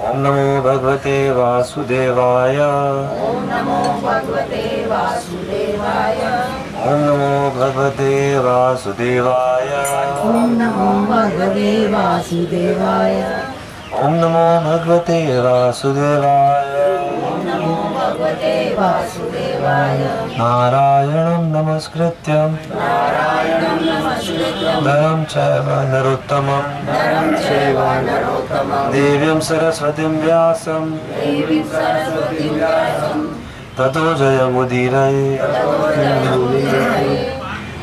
ओम नमो भगवते वासुदेवाय। ओम नमो भगवते वासुदेवाय। ओम नमो भगवते वासुदेवाय। ओम नमो भगवते वासुदेवाय। ओम नमो भगवते वासुदेवाय। ओम नमो भगवते वासुदेवाय। नारायणं नमस्कृत्यं नारायणं नमस्कृत्यं नरं चैव नरोत्तमं नरं चैव नरोत्तमं देवीं सरस्वतीं व्यासं देवीं सरस्वतीं व्यासं ततो जयमुदीरये। ततो जयमुदीरये।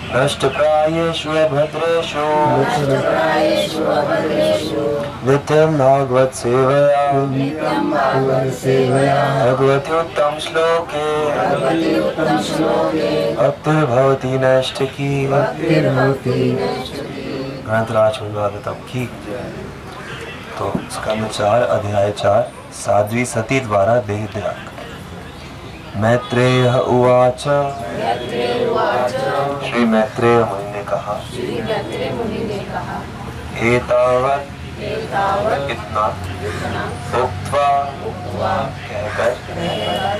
नष्टप्रायेषु भद्रेषु नष्टप्रायेषु अभद्रेषु नित्यं भागवत सेवया नित्यं भागवत सेवया भगवत्युत्तम श्लोके भगवति उत्तम श्लोके भक्तिर्भवति नैष्ठिकी। भक्तिर्भवति नैष्ठिकी। ग्रंथराज भागवतम की। तो स्कंद 4 अध्याय 4 साध्वी सती द्वारा देह त्याग। मैत्रेय उवाच। श्री मैत्रेय मुनि ने कहा। श्री मैत्रेय मुनि ने कहा, एतावत् एतावत् इतना उक्त्वा कहकर कहकर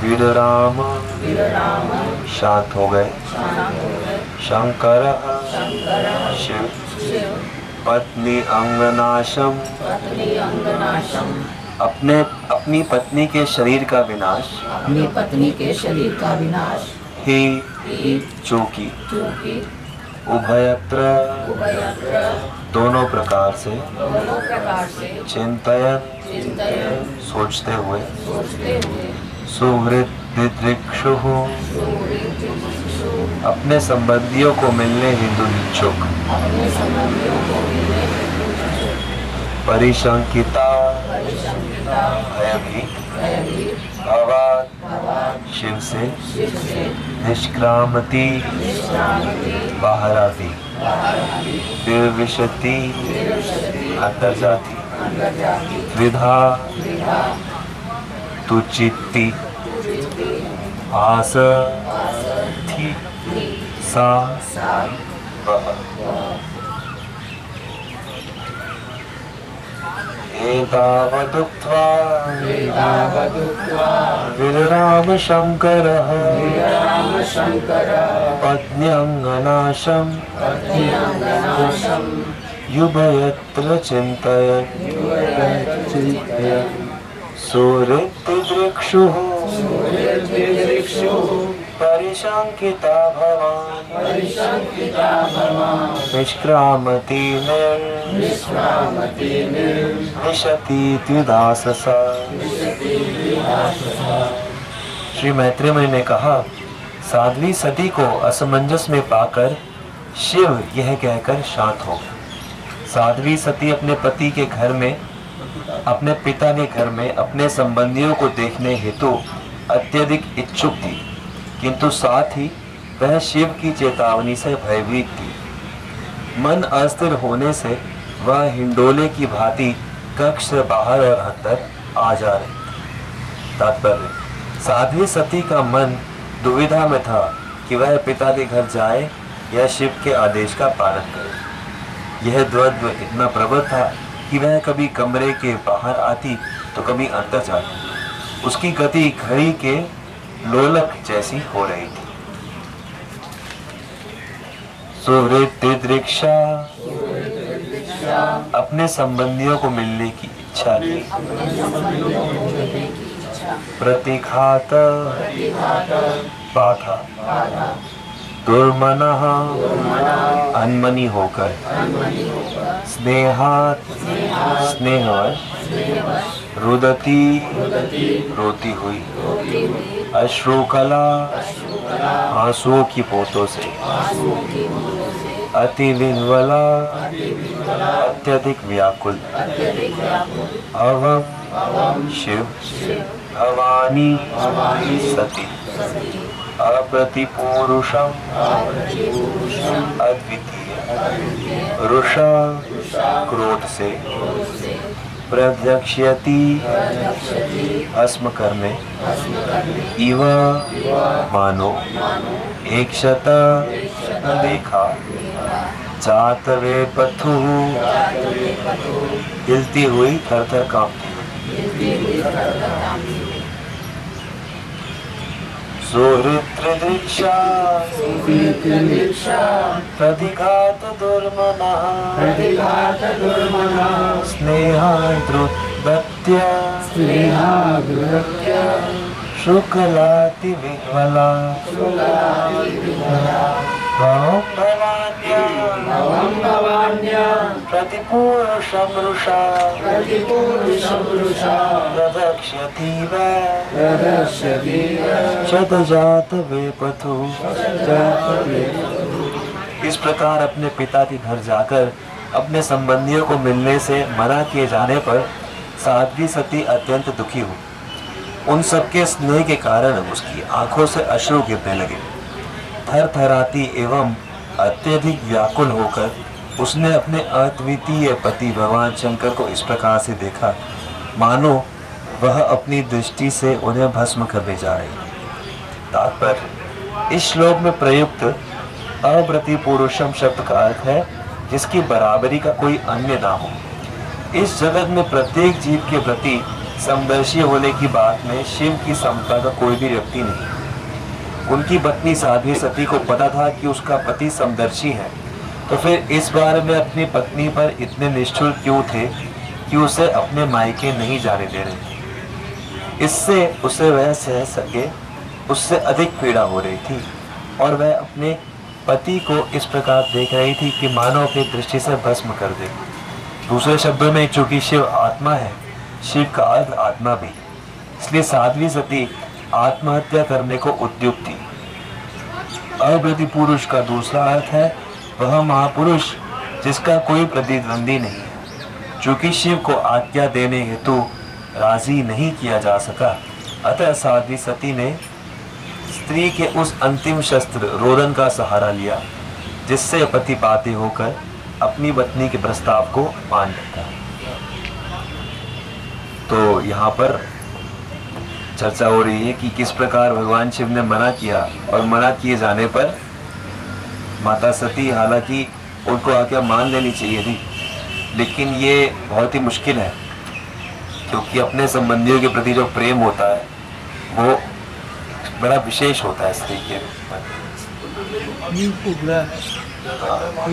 विदुराम विदुराम शांत हो गए। शांत हो गए। शंकर शंकर शिव शिव पत्नी अंगनाशम पत्नी अंगनाशम अपनी पत्नी के शरीर का विनाश अपनी पत्नी के शरीर का विनाश ही चूकी क्योंकि उभयत्र दोनों प्रकार से दोनों प्रकार से चिंतन सोचते हुए सुहृद दिदृक्षु अपने संबंधियों को मिलने हेतु इच्छुक अपने संबंधियों को मिलने परिशंकिता भयभीत भगवान शिव से निष्क्रामती बाहर आती विविशति अंदर जाती विधा तुचित्ती आस थी सा वह। एतावदुक्त्वा विदुराम शंकरः पत्न्यङ्गनाशं युभयत्र चिन्तयन् सुहृद्दिदृक्षुः परिशंकिता भवान् निष्क्रामति निर्विशति द्विदाससा। श्री मैत्रेय मुनि ने कहा, साध्वी सती को असमंजस में पाकर शिव यह कहकर शांत हो गए। साध्वी सती अपने पति के घर में अपने पिता के घर में अपने संबंधियों को देखने हेतु अत्यधिक इच्छुक थी, किंतु साथ ही वह शिव की चेतावनी से भयभीत थी। मन अस्थिर होने से वह हिंडोले की भांति कक्ष से बाहर और अंदर आ जा रही। तात्पर्य, साध्वी सती का मन दुविधा में था कि वह पिता के घर जाए या शिव के आदेश का पालन करे। यह द्वंद्व इतना प्रबल था कि वह कभी कमरे के बाहर आती तो कभी अंदर जाती। उसकी गति घड़ी के लोलक जैसी हो रही थी। सुहृद्दिदृक्षा अपने संबंधियों को मिलने की इच्छा थी। प्रतिघात बाधा दुर्मनः अनमनी होकर स्नेहात स्नेहवश रुदती रोती हुई अश्रुकला आंसुओं की पोतों से अति विह्वला अत्यधिक व्याकुल अवम शिव भवानी सती अप्रतिपूरुषम अद्वितीय रुषा क्रोध से प्रदक्ष्यति भस्म करने इव मानो एक शत देखा जातवे पथु हिलती हुई थर थर कांपती हुई सुहृद्रदीक्षा प्रतिघात दुर्मनः स्नेहाद्रुतभक्त्या शुक्लाति विह्वला भवान्या प्रतिपूरुषं रुषा प्रदक्ष्यति वै शतजात वेपथु। इस प्रकार अपने पिता के घर जाकर अपने संबंधियों को मिलने से मना किए जाने पर साध्वी सती अत्यंत दुखी हुई। उन सबके स्नेह के कारण उसकी आंखों से अश्रु गिरने लगे। थरथराती एवं अत्यधिक व्याकुल होकर उसने अपने अद्वितीय पति भगवान शंकर को इस प्रकार से देखा मानो वह अपनी दृष्टि से उन्हें भस्म करने जा रही। तात्पर्य, इस श्लोक में प्रयुक्त अप्रति पुरुषम शब्द का अर्थ है जिसकी बराबरी का कोई अन्य ना हो। इस जगत में प्रत्येक जीव के प्रति समदर्शी होने की बात में शिव की समता का कोई भी व्यक्ति नहीं। उनकी पत्नी साध्वी सती को पता था कि उसका पति समदर्शी है, तो फिर इस बारे में अपनी पत्नी पर इतने निष्ठुर क्यों थे कि उसे अपने मायके नहीं जाने दे रहे थे। इससे उसे वह सह सके उससे अधिक पीड़ा हो रही थी और वह अपने पति को इस प्रकार देख रही थी कि मानो अपनी दृष्टि से भस्म कर दे। दूसरे शब्दों में चूंकि शिव आत्मा है, शिव का अर्थ आत्मा भी, इसलिए साध्वी सती आत्महत्या करने को उद्युक्त थी। अप्रति पुरुष का दूसरा अर्थ है वह महापुरुष जिसका कोई प्रतिद्वंदी नहीं है। चूंकि शिव को आज्ञा देने हेतु राजी नहीं किया जा सका, अतः साध्वी सती ने स्त्री के उस अंतिम शस्त्र रोदन का सहारा लिया जिससे पतिपाती होकर अपनी पत्नी के प्रस्ताव को मान लेता। तो यहाँ पर चर्चा हो रही है कि किस प्रकार भगवान शिव ने मना किया और मना किए जाने पर माता सती हालांकि उनको आज्ञा मान लेनी चाहिए थी, लेकिन ये बहुत ही मुश्किल है क्योंकि अपने संबंधियों के प्रति जो प्रेम होता है वो बड़ा विशेष होता है स्त्री के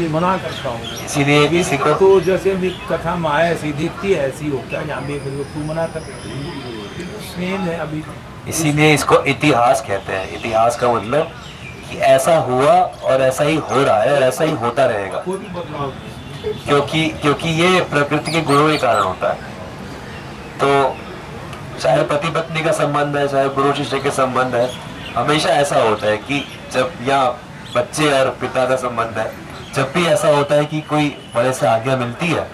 मना करता हूँ। इसीलिए किसी को तो जैसे भी कथा में आया ऐसी दिखती है ऐसी होता है, यहाँ भी तू मना कर सेम है अभी। इसीलिए इसको इतिहास कहते हैं। इतिहास का मतलब कि ऐसा हुआ और ऐसा ही हो रहा है और ऐसा ही होता रहेगा, कोई भी बदलाव क्योंकि ये प्रकृति के गुणों के कारण होता है। तो चाहे पति पत्नी का संबंध है, चाहे गुरु शिष्य के संबंध है, हमेशा ऐसा होता है कि जब यहाँ बच्चे और पिता का संबंध है, जब भी ऐसा होता है कि कोई बड़े से आज्ञा मिलती है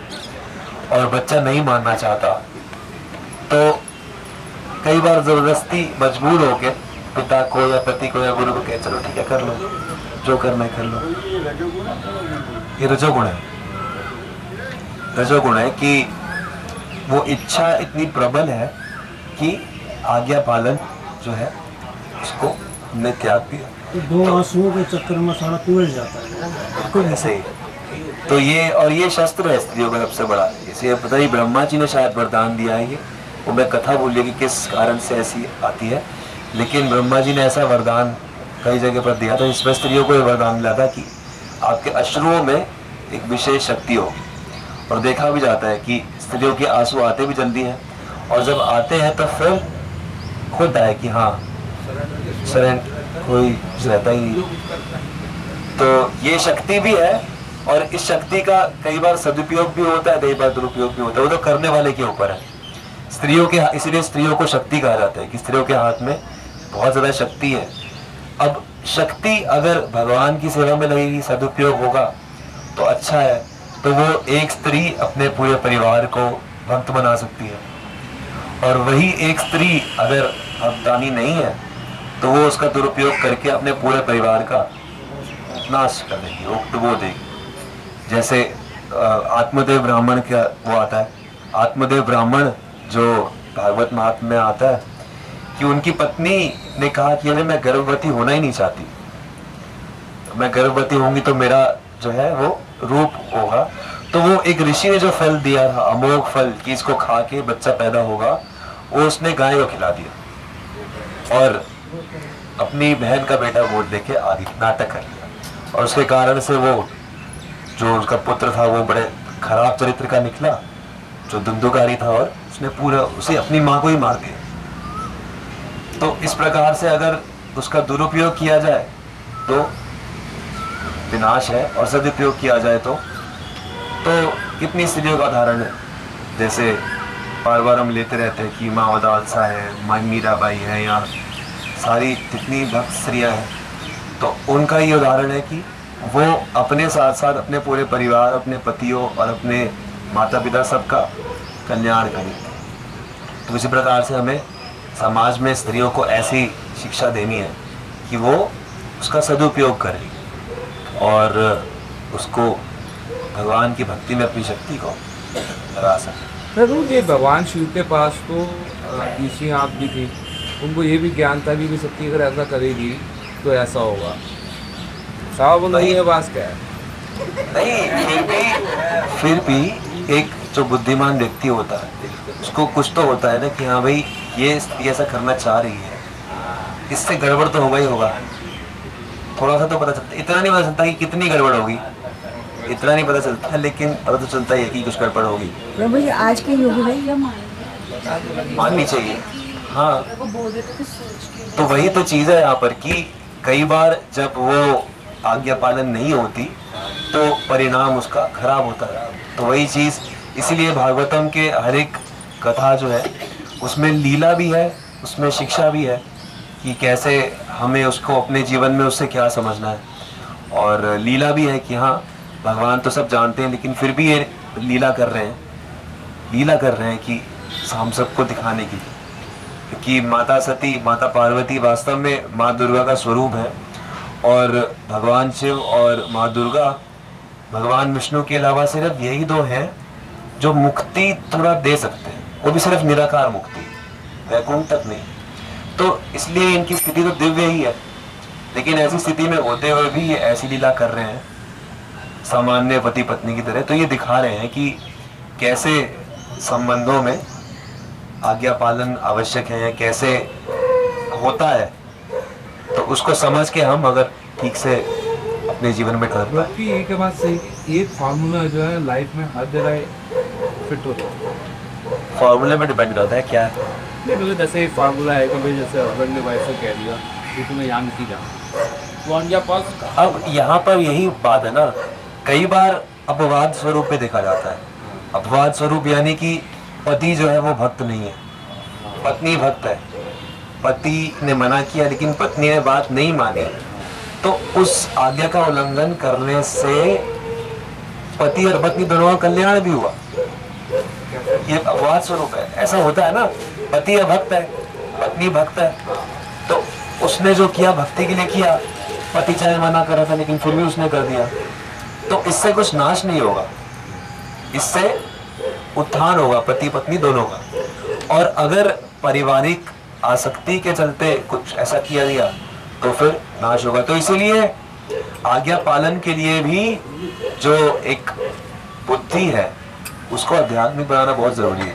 और बच्चा नहीं मानना चाहता, तो कई बार जबरदस्ती मजबूर होके पिता को या पति को या गुरु को कहे चलो ठीक है कर लो, जो करना है कर लो। ये रजोगुण है। रजोगुण है कि वो इच्छा इतनी प्रबल है कि आज्ञा पालन जो है उसको हमने त्याग दिया। दो आंसुओं के चक्कर में सारा टूट जाता है। बिल्कुल ऐसे ही। तो ये शस्त्र है स्त्रियों का सबसे बड़ा। इसे पता ही ब्रह्मा जी ने शायद वरदान दिया है। ये वो मैं कथा भूलिए कि किस कारण से ऐसी आती है, लेकिन ब्रह्मा जी ने ऐसा वरदान कई जगह पर दिया था जिसमें स्त्रियों को ये वरदान मिला था कि आपके अश्रुओं में एक विशेष शक्ति होगी। और देखा भी जाता है कि स्त्रियों के आंसू आते भी जल्दी हैं और जब आते हैं तो फिर खुद आए कि हाँ शरण कोई रहता ही नहीं। तो ये शक्ति भी है और इस शक्ति का कई बार सदुपयोग भी होता है, कई बार दुरुपयोग भी होता है। वो तो करने वाले के ऊपर है। स्त्रियों के इसलिए स्त्रियों को शक्ति कहा जाता है कि स्त्रियों के हाथ में बहुत ज्यादा शक्ति है। अब शक्ति अगर भगवान की सेवा में लगेगी, सदुपयोग होगा तो अच्छा है। तो वो एक स्त्री अपने पूरे परिवार को भक्त बना सकती है और वही एक स्त्री अगर भक्तानी नहीं है तो वो उसका दुरुपयोग करके अपने पूरे परिवार का नाश कर देगी, वो डुबो देगी। जैसे आत्मदेव ब्राह्मण का वो आता है, आत्मदेव ब्राह्मण जो भागवत महात्म्य में आता है कि उनकी पत्नी ने कहा कि अरे मैं गर्भवती होना ही नहीं चाहती, मैं गर्भवती होंगी तो मेरा जो है वो रूप होगा तो वो एक ऋषि ने जो फल दिया था, अमोघ फल कि इसको खा के बच्चा पैदा होगा, वो उसने गाय को खिला दिया और अपनी बहन का बेटा वोट देके आदि नाटक कर लिया। और उसके कारण से वो जो उसका पुत्र था वो बड़े खराब चरित्र का निकला, जो धुंधुकारी था, और उसने पूरा उसे अपनी माँ को ही मार दिया। तो इस प्रकार से अगर उसका दुरुपयोग किया जाए तो विनाश है, और सदुपयोग किया जाए तो कितनी स्त्रियों का उदाहरण है। जैसे बार बार हम लेते रहते हैं कि माँ वदालसा है, माँ मीराबाई है, या सारी जितनी भक्त स्त्रियाँ हैं, तो उनका ये उदाहरण है कि वो अपने साथ साथ अपने पूरे परिवार, अपने पतियों और अपने माता पिता सबका कल्याण करें। तो इसी प्रकार से हमें समाज में स्त्रियों को ऐसी शिक्षा देनी है कि वो उसका सदुपयोग करें और उसको भगवान की भक्ति में अपनी शक्ति को लगा सकें। प्रभु ये भगवान शिव के पास तो ऋषि आप भी थी, उनको ये भी ज्ञान था कि शक्ति अगर ऐसा करेगी तो ऐसा होगा। साहब नहीं है, बात क्या है? नहीं, फिर भी एक जो बुद्धिमान व्यक्ति होता है उसको कुछ तो होता है ना कि हाँ भाई ये ऐसा करना चाह रही है, इससे गड़बड़ तो होगा ही होगा। थोड़ा सा तो पता चलता, इतना नहीं पता चलता कि कितनी गड़बड़ होगी, इतना नहीं पता चलता, लेकिन पता तो चलता है कि कुछ गड़बड़ होगी। प्रभु जी आज के युग में ये माननी चाहिए। हाँ, तो वही तो चीज़ है यहाँ पर कि कई बार जब वो आज्ञा पालन नहीं होती तो परिणाम उसका खराब होता है। तो वही चीज़, इसीलिए भागवतम के हर एक कथा जो है उसमें लीला भी है, उसमें शिक्षा भी है कि कैसे हमें उसको अपने जीवन में उससे क्या समझना है, और लीला भी है कि हाँ भगवान तो सब जानते हैं लेकिन फिर भी ये लीला कर रहे हैं कि हम सबको दिखाने की, कि माता सती, माता पार्वती वास्तव में माँ दुर्गा का स्वरूप है, और भगवान शिव और माँ दुर्गा भगवान विष्णु के अलावा सिर्फ यही दो हैं जो मुक्ति थोड़ा दे सकते हैं, वो भी सिर्फ निराकार मुक्ति, वैकुंठ तक नहीं। तो इसलिए इनकी स्थिति तो दिव्य ही है, लेकिन ऐसी स्थिति में होते हुए भी ये ऐसी लीला कर रहे हैं सामान्य पति पत्नी की तरह। तो ये दिखा रहे हैं कि कैसे संबंधों में आज्ञा पालन आवश्यक है, कैसे होता है। तो उसको समझ के हम अगर ठीक से अपने जीवन में ढाल पाए। ये के बाद से ये फार्मूला जो है लाइफ में हर जगह फिट होता है। फॉर्मूले में डिपेंड करता है क्या है। नहीं क्योंकि जैसे फार्मूला है कि भाई जैसे हस्बैंड ने वाइफ को कह दिया कि तुम्हें यहाँ नहीं जाना, तो उनके पास अब यहाँ पर यही बात है ना, कई बार अपवाद स्वरूप पे देखा जाता है। अपवाद स्वरूप यानी कि पति जो है वो भक्त नहीं है, पत्नी भक्त है। पति ने मना किया लेकिन पत्नी ने बात नहीं मानी, तो उस आज्ञा का उल्लंघन करने से पति और पत्नी दोनों का कल्याण भी हुआ। ये अपवाद स्वरूप है, ऐसा होता है ना। पति भक्त है, पत्नी भक्त है, तो उसने जो किया भक्ति के लिए किया, पति चाहे मना कर रहा था लेकिन फिर भी उसने कर दिया। तो इससे कुछ नाश नहीं होगा, इससे उत्थान होगा पति पत्नी दोनों का। और अगर पारिवारिक आसक्ति के चलते कुछ ऐसा किया गया तो फिर नाश होगा। तो इसीलिए आज्ञा पालन के लिए भी जो एक बुद्धि है उसको आध्यात्मिक बनाना बहुत जरूरी है।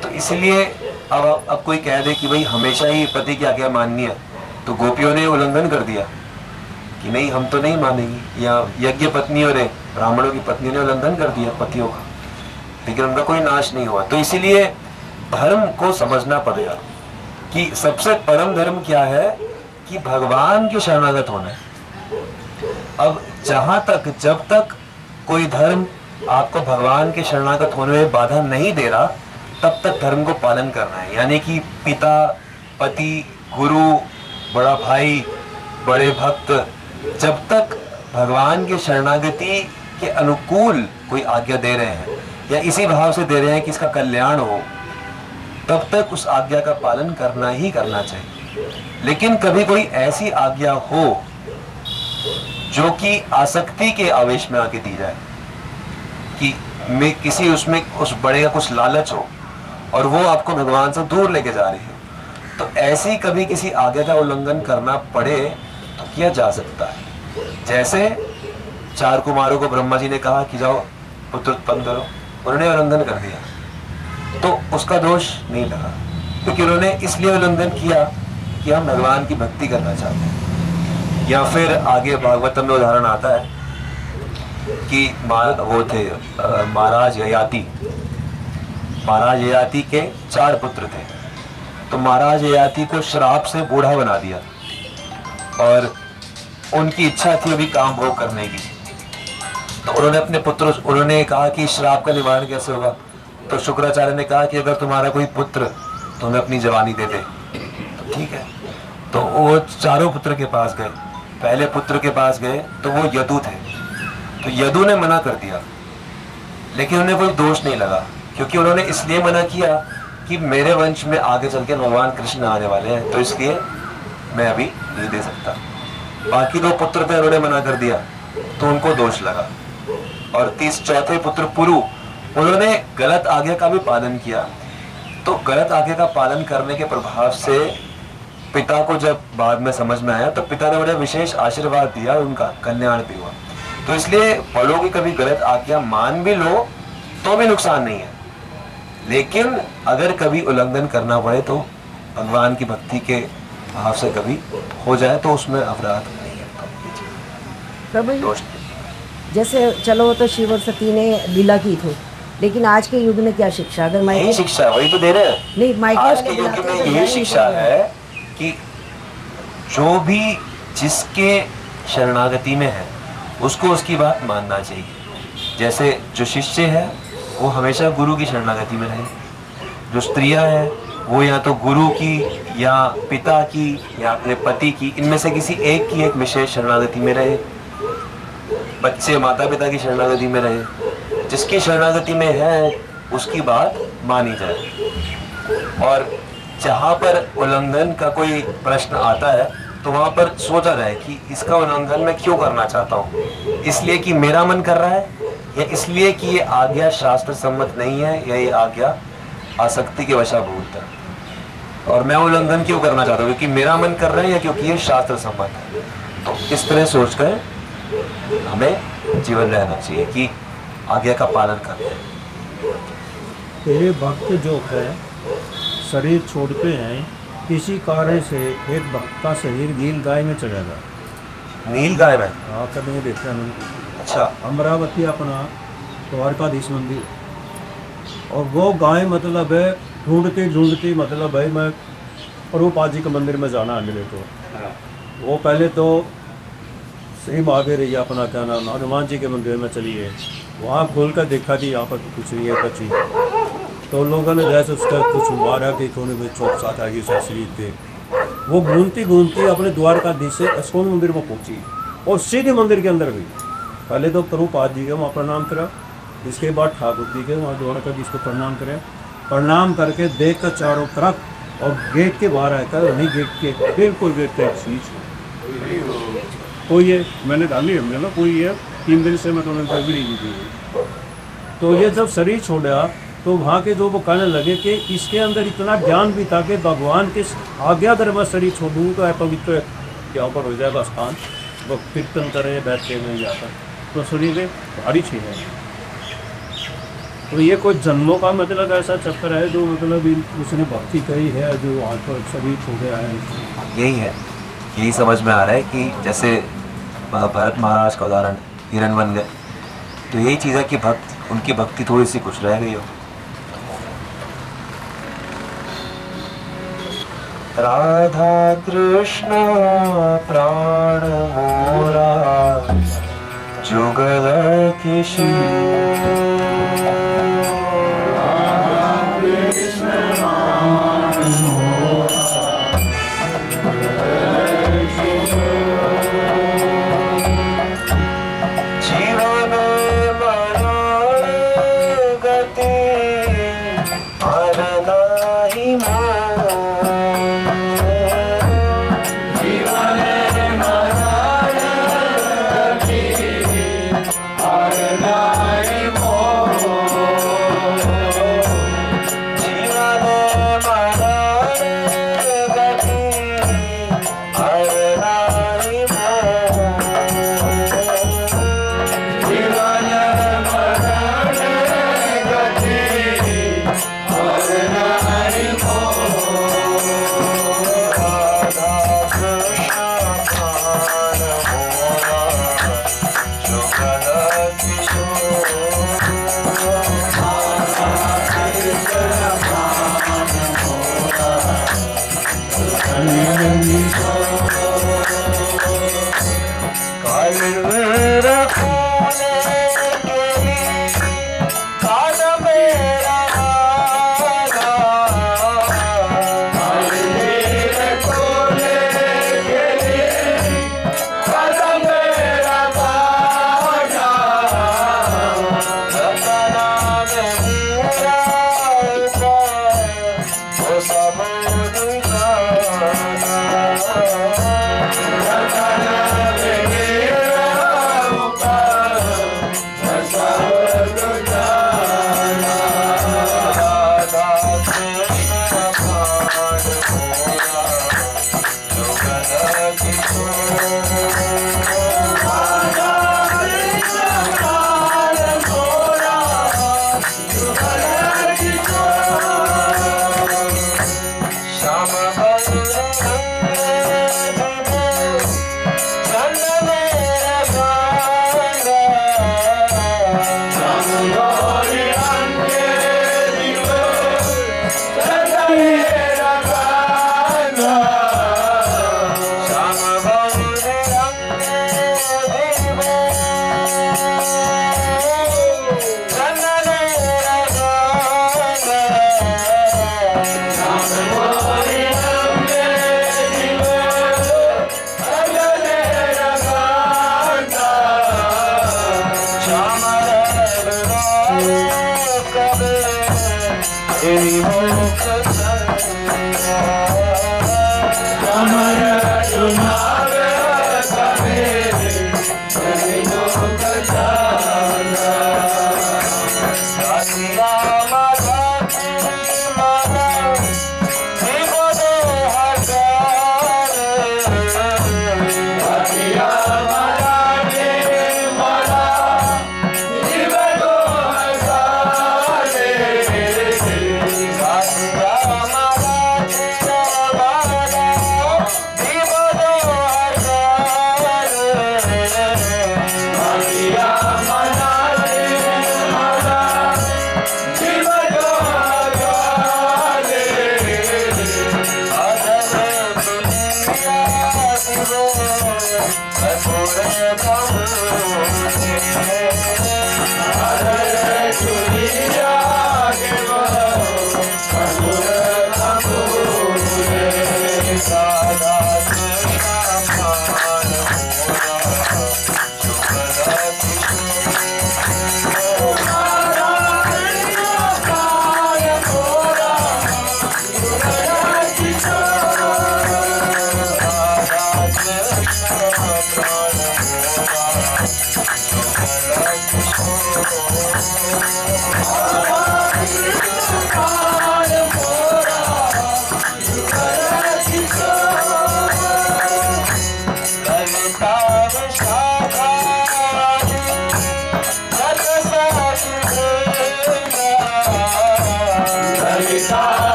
तो इसलिए अब कोई कह दे कि भाई हमेशा ही पति की आज्ञा माननी है, तो गोपियों ने उल्लंघन कर दिया कि नहीं हम तो नहीं मानेंगे, या यज्ञ पत्नियों ने, ब्राह्मणों की पत्नी ने उल्लंघन कर दिया पतियों का, लेकिन उनका कोई नाश नहीं हुआ। तो इसीलिए धर्म को समझना पड़ेगा कि सबसे परम धर्म क्या है, कि भगवान के शरणागत होना है। अब जहां तक, जब तक कोई धर्म आपको भगवान के शरणागत होने में बाधा नहीं दे रहा, तब तक धर्म को पालन करना है। यानी कि पिता, पति, गुरु, बड़ा भाई, बड़े भक्त, जब तक भगवान के शरणागति के अनुकूल कोई आज्ञा दे रहे हैं या इसी भाव से दे रहे हैं कि इसका कल्याण हो, तब तक उस आज्ञा का पालन करना ही करना चाहिए। लेकिन कभी कोई ऐसी आज्ञा हो जो कि आसक्ति के आवेश में आके दी जाए, कि मैं किसी उसमें उस बड़े का कुछ लालच हो और वो आपको भगवान से दूर लेके जा रही है, तो ऐसी कभी किसी आज्ञा का उल्लंघन करना पड़े तो किया जा सकता है। जैसे 4 कुमारों को ब्रह्मा जी ने कहा कि जाओ पुत्र उत्पन्न करो, उन्होंने उल्लंघन कर दिया, तो उसका दोष नहीं लगा, क्योंकि उन्होंने इसलिए उल्लंघन किया कि हम भगवान की भक्ति करना चाहते हैं। या फिर आगे भागवतम में उदाहरण आता है कि वो थे महाराज ययाति के 4 पुत्र थे, तो महाराज ययाति को श्राप से बूढ़ा बना दिया और उनकी इच्छा थी अभी काम भोग करने की। तो उन्होंने कहा कि श्राप का निवारण कैसे होगा। तो शुक्राचार्य ने कहा कि अगर तुम्हारा कोई पुत्र तुम्हें अपनी जवानी दे दे तो ठीक है। तो वो 4 पुत्र के पास गए। पहले पुत्र के पास गए तो वो यदु थे, तो यदु ने मना कर दिया, लेकिन उन्हें कोई दोष नहीं लगा, क्योंकि उन्होंने इसलिए मना किया कि मेरे वंश में आगे चल के भगवान कृष्ण आने वाले हैं, तो इसलिए मैं अभी नहीं दे सकता। बाकी 2 पुत्र थे, उन्होंने मना कर दिया, तो उनको दोष लगा। और 4थे पुत्र पुरु, उन्होंने गलत आज्ञा का भी पालन किया, तो गलत आज्ञा का पालन करने के प्रभाव से पिता को जब बाद में समझ में आया तो पिता ने उन्हें विशेष आशीर्वाद दिया, उनका कल्याण भी हुआ। तो इसलिए बड़ों की कभी गलत आज्ञा मान भी लो तो भी नुकसान नहीं है, लेकिन अगर कभी उल्लंघन करना पड़े तो भगवान की भक्ति के भाव से कभी हो जाए तो उसमें अपराध नहीं है, प्रभु जी, दोष नहीं। जैसे चलो तो शिव और सती ने लीला की थी, लेकिन आज के युग में क्या शिक्षा? अगर यही शिक्षा है, वही तो दे रहे हैं। नहीं, माइके आज वाले के युग बुलाते में हैं, यही नहीं शिक्षा सुन रहे। है कि जो भी जिसके शरणागति में है उसको उसकी बात मानना चाहिए। जैसे जो शिष्य है वो हमेशा गुरु की शरणागति में रहे, जो स्त्रियां हैं वो या तो गुरु की या पिता की या अपने पति की, इनमें से किसी एक की एक विशेष शरणागति में रहे। बच्चे माता पिता की शरणागति में रहे, जिसकी शरणागति में है उसकी बात मानी जाए। और जहाँ पर उल्लंघन का कोई प्रश्न आता है तो वहाँ पर सोचा जाए कि इसका उल्लंघन मैं क्यों करना चाहता हूँ, इसलिए कि मेरा मन कर रहा है या इसलिए कि ये आज्ञा शास्त्र सम्मत नहीं है या ये आज्ञा आसक्ति के वशाभूत है, और मैं उल्लंघन क्यों करना चाहता हूँ, क्योंकि मेरा मन कर रहा है या क्योंकि ये शास्त्र सम्मत है। तो इस तरह सोचकर हमें जीवन रहना चाहिए कि आज्ञा का पालन करते हैं। तेरे भक्त जो है शरीर छोड़ते हैं, किसी कारण से एक भक्त का शरीर नील गाय में चला गया। नील गाय में? हाँ, कभी देखा मैंने। अच्छा। अमरावती अपना द्वारकाधीश मंदिर, और वो गाय मतलब है ढूंढती मतलब है मैं प्रभुपाद जी के मंदिर में जाना है मेरे को। वो पहले तो सेम आगे रही, अपना क्या नाम हनुमान जी के मंदिर में चली है, वहाँ खोल कर देखा कि यहाँ पर कुछ नहीं है बची। तो लोगों ने जैसे उसका कुछ मारा कि थोड़ी बहुत चौक साथ आ गई शरीर पे। वो घूमती अपने द्वारकाधीश से इस्कॉन मंदिर में पहुँची और सीधे मंदिर के अंदर गई। पहले तो प्रभुपाद जी के वहाँ प्रणाम करा, इसके बाद ठाकुर जी के वहाँ द्वारकाधीश को प्रणाम करें। प्रणाम करके देख कर चारों तरफ और गेट के बाहर आकर वहीं गेट के बिल्कुल गेट के चीज कोई ये मैंने डाली हमने ना कोई ये 3 दिन से मैं तो भी नहीं दी। तो ये जब शरीर छोड़ा तो वहाँ के जो वो कहने लगे कि इसके अंदर इतना ज्ञान भी था कि भगवान के आज्ञा अगर मैं शरीर छोड़ूँ तो पवित्र यहाँ पर हो जाएगा स्थान, वो कीर्तन करे बैठते नहीं जाता, तो शरीर भारी चीज है। तो ये कोई जन्मों का मतलब ऐसा चक्कर है जो मतलब उसने भक्ति करी है जो वहाँ पर शरीर छो गया है। यही है, यही समझ में आ रहा है कि जैसे भरत महाराज का उदाहरण हिरण बन गए, तो यही चीज़ है कि उनकी भक्ति थोड़ी सी कुछ रह गई हो। राधा कृष्ण प्राण मोरा जुगल किशी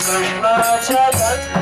Krishna Charan